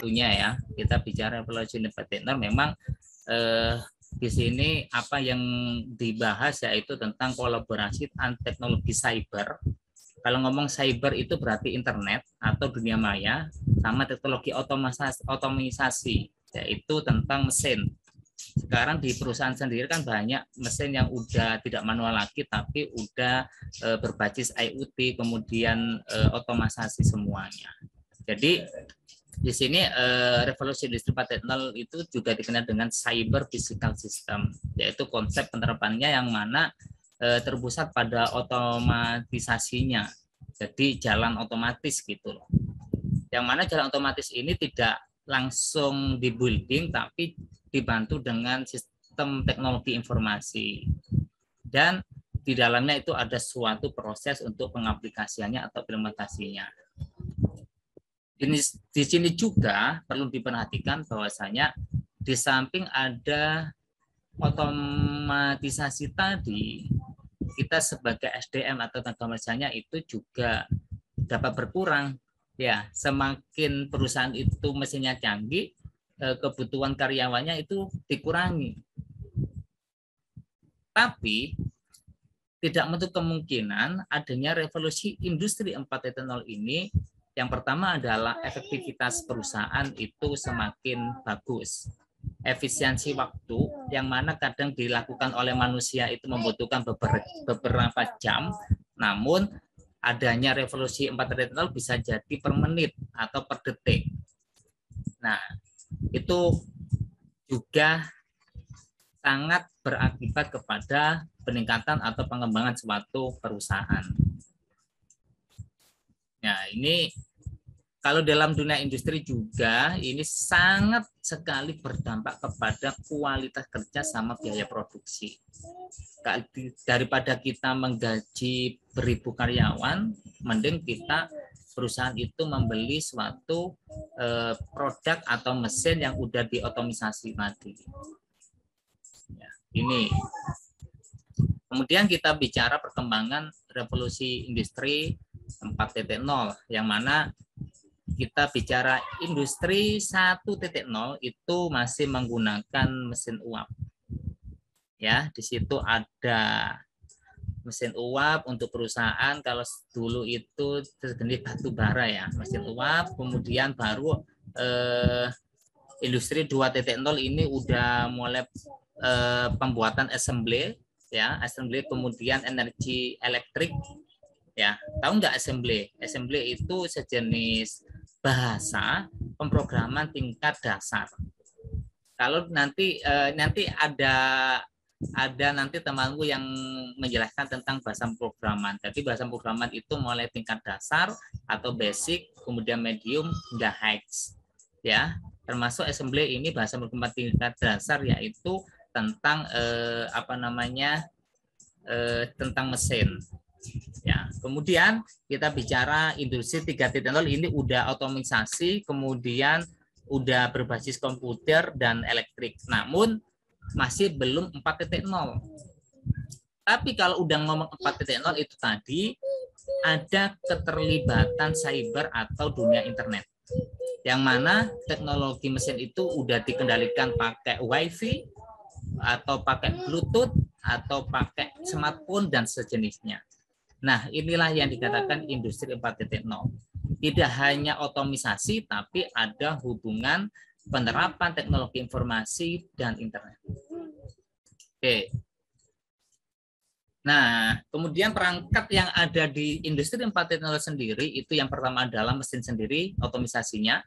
tentunya ya. Kita bicara revolusi 4.0 memang di sini apa yang dibahas yaitu tentang kolaborasi teknologi cyber. Kalau ngomong cyber itu berarti internet atau dunia maya sama teknologi otomatisasi yaitu tentang mesin. Sekarang di perusahaan sendiri kan banyak mesin yang udah tidak manual lagi tapi udah berbasis IoT kemudian otomatisasi semuanya. Jadi di sini revolusi industri 4.0 itu juga dikenal dengan cyber physical system, yaitu konsep penerapannya yang mana terpusat pada otomatisasinya. Jadi jalan otomatis gitu loh. Yang mana jalan otomatis ini tidak langsung di building tapi dibantu dengan sistem teknologi informasi. Dan di dalamnya itu ada suatu proses untuk pengaplikasiannya atau implementasinya. Di sini juga perlu diperhatikan bahwasanya di samping ada otomatisasi tadi, kita sebagai SDM atau tenaga kerjanya itu juga dapat berkurang. Ya, semakin perusahaan itu mesinnya canggih, kebutuhan karyawannya itu dikurangi. Tapi tidak menutup kemungkinan adanya revolusi industri 4.0 ini. Yang pertama adalah efektivitas perusahaan itu semakin bagus. Efisiensi waktu yang mana kadang dilakukan oleh manusia itu membutuhkan beberapa jam, namun adanya revolusi 4.0 bisa jadi per menit atau per detik. Nah, itu juga sangat berakibat kepada peningkatan atau pengembangan suatu perusahaan. Nah, ini kalau dalam dunia industri juga ini sangat sekali berdampak kepada kualitas kerja sama biaya produksi. Daripada kita menggaji beribu karyawan, mending kita perusahaan itu membeli suatu produk atau mesin yang udah diotomatisasi tadi. Ya, ini. Kemudian kita bicara perkembangan revolusi industri 4.0 yang mana kita bicara industri 1.0 itu masih menggunakan mesin uap. Ya, di situ ada mesin uap untuk perusahaan. Kalau dulu itu jenis batu bara ya, mesin uap. Kemudian baru industri 2.0 ini udah mulai pembuatan assembly, ya, assembly kemudian energi elektrik. Ya, tahu nggak assembly? Assembly itu sejenis bahasa pemrograman tingkat dasar. Kalau nanti ada nanti temanku yang menjelaskan tentang bahasa pemrograman. Jadi bahasa pemrograman itu mulai tingkat dasar atau basic, kemudian medium hingga high. Ya, termasuk assembly ini bahasa pemrograman tingkat dasar yaitu tentang tentang mesin. Ya, kemudian kita bicara industri 3.0 ini udah otomatisasi, kemudian udah berbasis komputer dan elektrik. Namun masih belum 4.0. Tapi kalau udah ngomong 4.0 itu tadi ada keterlibatan cyber atau dunia internet. Yang mana teknologi mesin itu udah dikendalikan pakai WiFi atau pakai Bluetooth atau pakai smartphone dan sejenisnya. Nah, inilah yang dikatakan industri 4.0. Tidak hanya otomatisasi, tapi ada hubungan penerapan teknologi informasi dan internet. Oke. Nah, kemudian perangkat yang ada di industri 4.0 sendiri, itu yang pertama adalah mesin sendiri, otomatisasinya.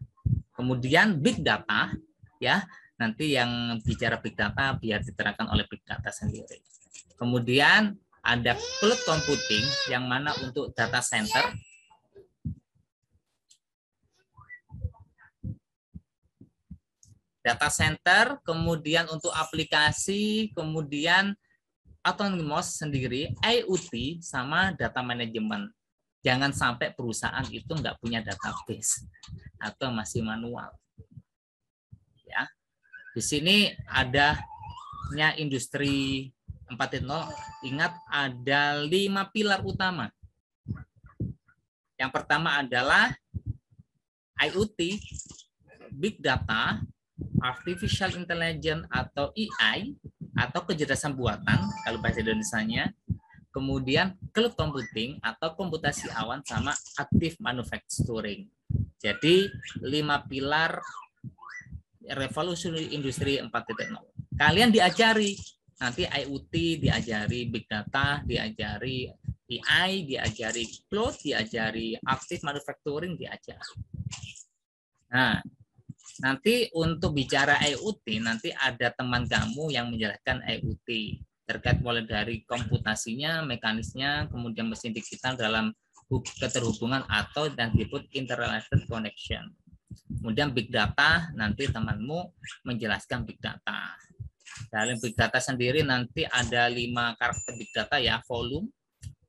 Kemudian big data, ya, nanti yang bicara big data biar diterangkan oleh big data sendiri. Kemudian ada cloud computing yang mana untuk data center. Data center, kemudian untuk aplikasi, kemudian autonomous sendiri, IoT, sama data manajemen. Jangan sampai perusahaan itu nggak punya database atau masih manual. Ya, di sini adanya industri 4.0, ingat ada 5 pilar utama. Yang pertama adalah IoT, big data, artificial intelligence atau AI atau kecerdasan buatan kalau bahasa Indonesianya, kemudian cloud computing atau komputasi awan sama active manufacturing. Jadi 5 pilar revolusi industri 4.0. Kalian diajari nanti IoT, diajari big data, diajari AI, diajari cloud, diajari active manufacturing, diajari. Nah, nanti untuk bicara IoT, nanti ada teman kamu yang menjelaskan IoT terkait mulai dari komputasinya, mekanisnya, kemudian mesin digital dalam keterhubungan atau dan disebut interrelated connection. Kemudian big data, nanti temanmu menjelaskan big data. Dalam big data sendiri nanti ada 5 karakter big data ya, volume,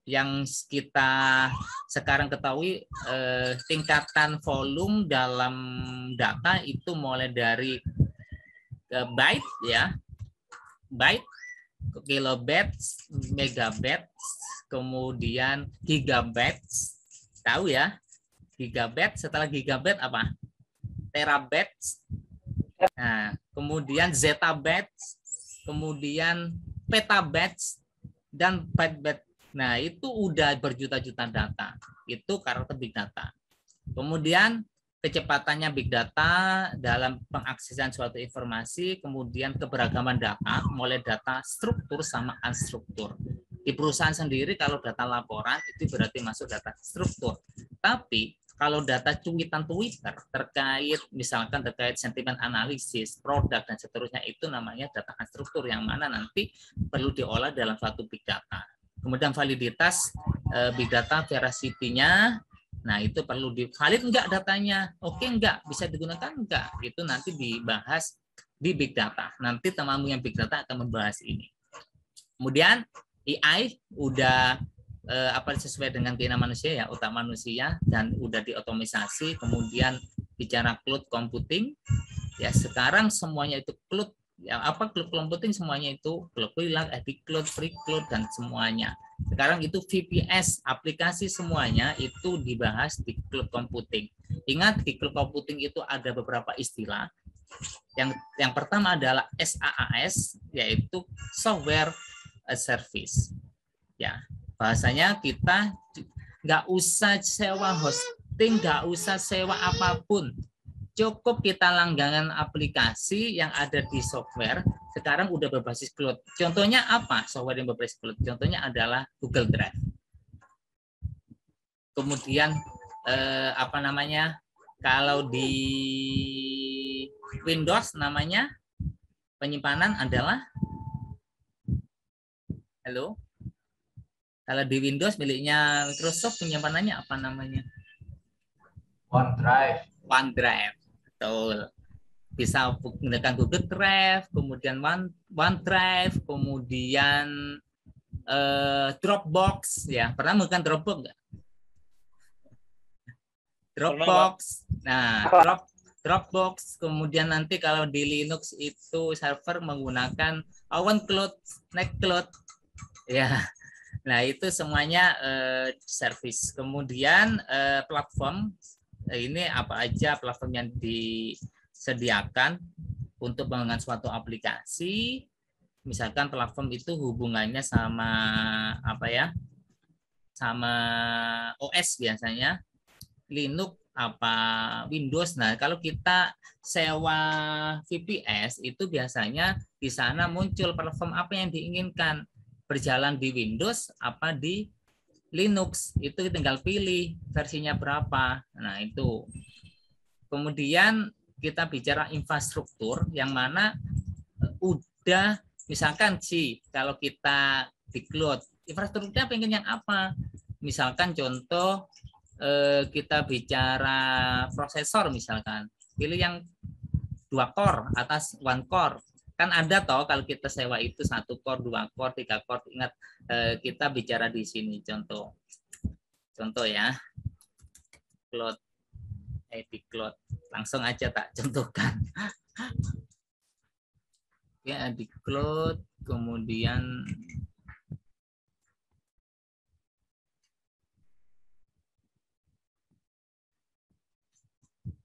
yang kita sekarang ketahui tingkatan volume dalam data itu mulai dari byte ya, byte, kilobytes, megabytes, kemudian gigabytes, tahu ya, gigabyte, setelah gigabyte apa? Terabytes, nah, kemudian zettabytes, kemudian petabytes, dan byte-byte. Nah, itu udah berjuta-juta data. Itu karakter big data. Kemudian kecepatannya big data dalam pengaksesan suatu informasi, kemudian keberagaman data, mulai data struktur sama unstruktur. Di perusahaan sendiri kalau data laporan itu berarti masuk data struktur. Tapi kalau data cuitan Twitter terkait misalkan terkait sentimen analisis, produk dan seterusnya itu namanya data unstruktur yang mana nanti perlu diolah dalam suatu big data. Kemudian validitas big data veracity-nya, nah itu perlu valid enggak datanya, oke enggak, bisa digunakan enggak, itu nanti dibahas di big data. Nanti temanmu yang big data akan membahas ini. Kemudian AI udah sesuai dengan keinginan manusia ya, otak manusia, dan udah diotomatisasi. Kemudian bicara cloud computing, ya sekarang semuanya itu cloud. Ya, apa cloud computing semuanya itu cloud bilang cloud, free cloud dan semuanya. Sekarang itu VPS, aplikasi semuanya itu dibahas di cloud computing. Ingat di cloud computing itu ada beberapa istilah. Yang pertama adalah SaaS, yaitu software as service. Ya, bahasanya kita nggak usah sewa hosting, nggak usah sewa apapun. Cukup kita langganan aplikasi yang ada di software, sekarang udah berbasis cloud. Contohnya apa software yang berbasis cloud? Contohnya adalah Google Drive. Kemudian kalau di Windows namanya penyimpanan adalah kalau di Windows miliknya Microsoft penyimpanannya apa namanya? OneDrive. Betul. Bisa menggunakan Google Drive, kemudian OneDrive, kemudian Dropbox, ya. Pernah menggunakan Dropbox nggak? Dropbox. Nah, Dropbox. Kemudian nanti kalau di Linux itu server menggunakan OneCloud, Nextcloud, ya. Nah, itu semuanya service. Kemudian platform, ini apa aja platform yang disediakan untuk pengembangan suatu aplikasi. Misalkan platform itu hubungannya sama sama OS biasanya, Linux Windows. Nah, kalau kita sewa VPS itu biasanya di sana muncul platform apa yang diinginkan, berjalan di Windows apa di Linux, itu tinggal pilih versinya berapa. Nah, itu. Kemudian kita bicara infrastruktur yang mana udah misalkan kalau kita di cloud, infrastrukturnya pengen yang apa? Misalkan contoh kita bicara prosesor misalkan, pilih yang 2 core atas 1 core. Kan ada toh kalau kita sewa itu 1 core, 2 core, 3 core. Ingat kita bicara di sini contoh ya. Cloud, IP cloud. Langsung aja tak contohkan. Ya, di cloud, kemudian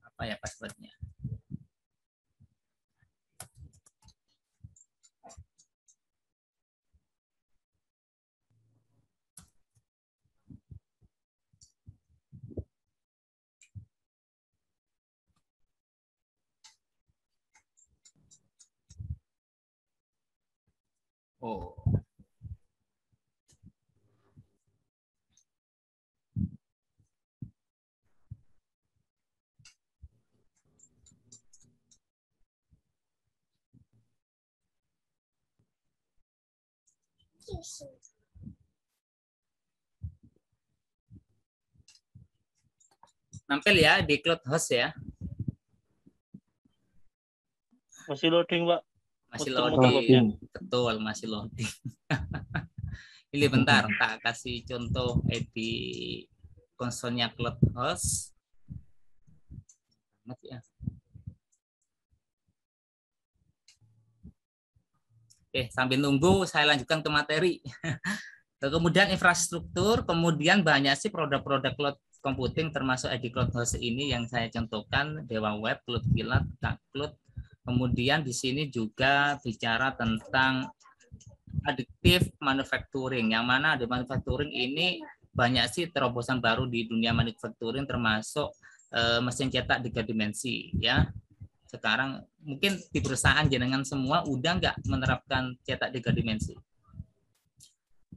apa ya passwordnya? Oh. Nampil ya di CloudHost ya. Masih loading, Pak. Masih Muter-muter loading. Betul, masih loading. Ini bentar, tak kasih contoh di konsolnya CloudHost. Ya. Oke, sambil nunggu saya lanjutkan ke materi. Kemudian infrastruktur, kemudian banyak sih produk-produk cloud computing termasuk di CloudHost ini yang saya contohkan, Dewa Web, CloudKillat, Cloud. Kemudian di sini juga bicara tentang additive manufacturing, yang mana di manufacturing ini banyak sih terobosan baru di dunia manufacturing termasuk mesin cetak 3 dimensi ya. Sekarang mungkin di perusahaan jenengan semua udah nggak menerapkan cetak 3 dimensi.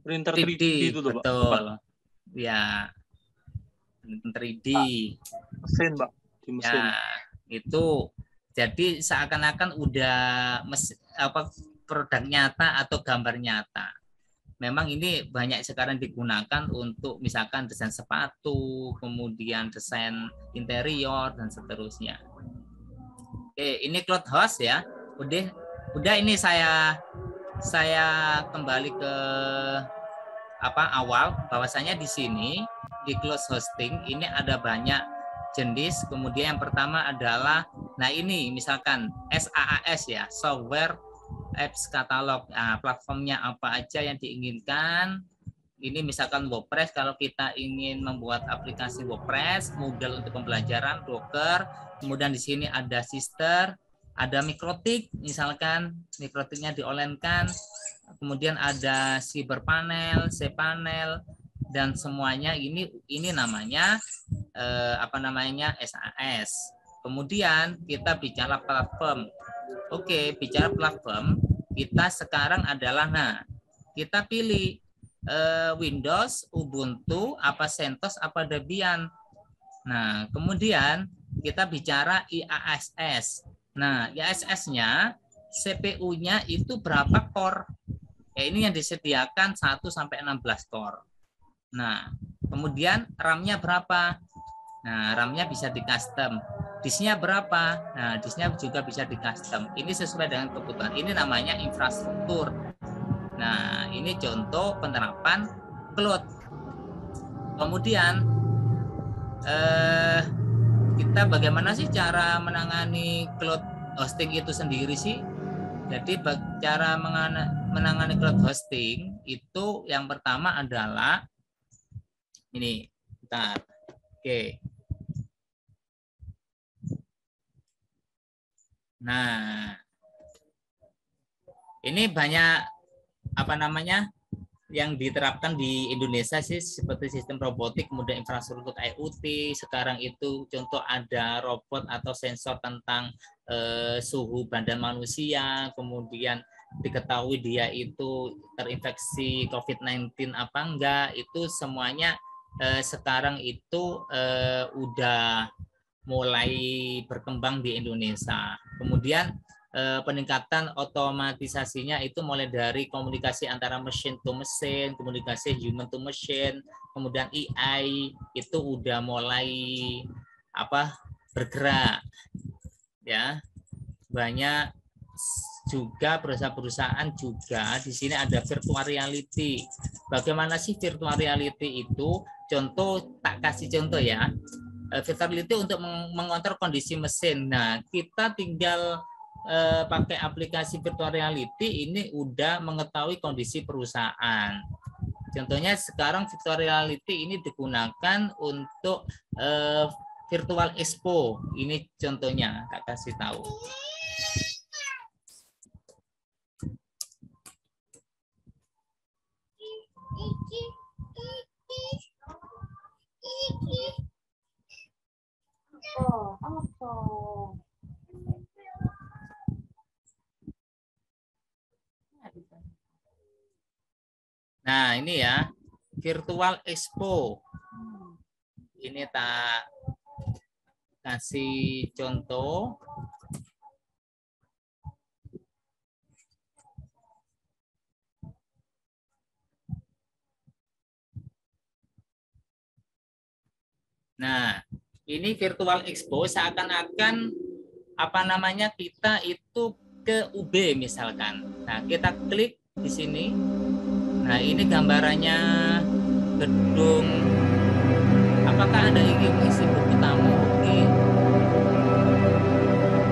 Printer 3D itu loh, betul. Pak. Ya, 3D. Mesin, Pak. Di mesin. Ya, itu jadi seakan-akan udah produk nyata atau gambar nyata. Memang ini banyak sekarang digunakan untuk misalkan desain sepatu, kemudian desain interior dan seterusnya. Oke, ini CloudHost ya. Udah ini saya kembali ke awal bahwasanya di sini di cloud hosting ini ada banyak jenis. Kemudian yang pertama adalah ini misalkan SaaS ya, software apps catalog. Nah, platformnya apa aja yang diinginkan. Ini misalkan WordPress, kalau kita ingin membuat aplikasi WordPress, Moodle untuk pembelajaran, Docker, kemudian di sini ada Sister, ada Mikrotik, misalkan Mikrotiknya diolenkan, kemudian ada Cyberpanel, cPanel, dan semuanya ini namanya SaaS. Kemudian kita bicara platform. Oke, bicara platform, kita sekarang adalah kita pilih Windows, Ubuntu, apa CentOS, apa Debian. Nah, kemudian kita bicara IaaS. Nah, IaaS-nya CPU-nya itu berapa core? Ya, ini yang disediakan 1 sampai 16 core. Nah, kemudian RAM-nya berapa? Nah, RAM-nya bisa di-custom. Disk-nya berapa? Nah, disk-nya juga bisa di-custom. Ini sesuai dengan kebutuhan. Ini namanya infrastruktur. Nah, ini contoh penerapan cloud. Kemudian kita bagaimana sih cara menangani cloud hosting itu sendiri sih? Jadi cara menangani cloud hosting itu yang pertama adalah ini. Bentar. Oke. Nah, ini banyak yang diterapkan di Indonesia sih seperti sistem robotik, kemudian infrastruktur IoT. Sekarang itu contoh ada robot atau sensor tentang suhu badan manusia, kemudian diketahui dia itu terinfeksi COVID-19 apa enggak, itu semuanya sekarang itu udah mulai berkembang di Indonesia. Kemudian peningkatan otomatisasinya itu mulai dari komunikasi antara mesin to mesin, komunikasi human to machine, kemudian AI itu udah mulai bergerak ya. Banyak juga perusahaan-perusahaan juga di sini ada virtual reality. Bagaimana sih virtual reality itu? Contoh, tak kasih contoh ya. Virtual reality untuk mengontrol kondisi mesin. Nah, kita tinggal pakai aplikasi virtual reality ini udah mengetahui kondisi perusahaan. Contohnya sekarang virtual reality ini digunakan untuk virtual expo. Ini contohnya, tak kasih tahu. Nah, ini ya, virtual expo. Ini tak kasih contoh. Nah, ini virtual expo seakan-akan apa namanya kita itu ke UB misalkan. Nah, kita klik di sini. Nah, ini gambarannya gedung. Apakah Anda ingin isi buku tamu? Oke.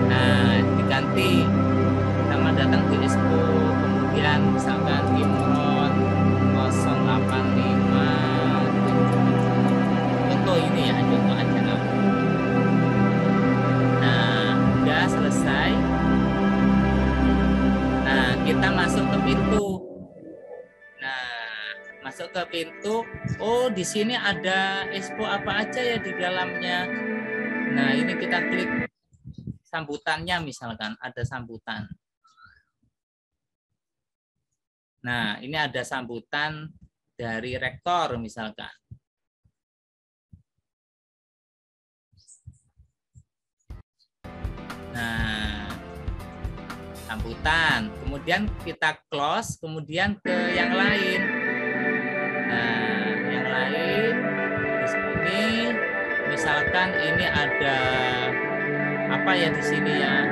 Nah, diganti sama datang di expo, kemudian misalkan Imron 085. Contoh ini ya, contoh aja. Nah, udah selesai. Nah, kita masuk ke pintu. Nah, masuk ke pintu. Oh, di sini ada expo apa aja ya di dalamnya. Nah, ini kita klik sambutannya misalkan, ada sambutan. Nah, ini ada sambutan dari rektor misalkan. Nah, sambutan. Kemudian kita close, kemudian ke yang lain. Nah, yang lain di sini misalkan ini ada apa ya di sini ya?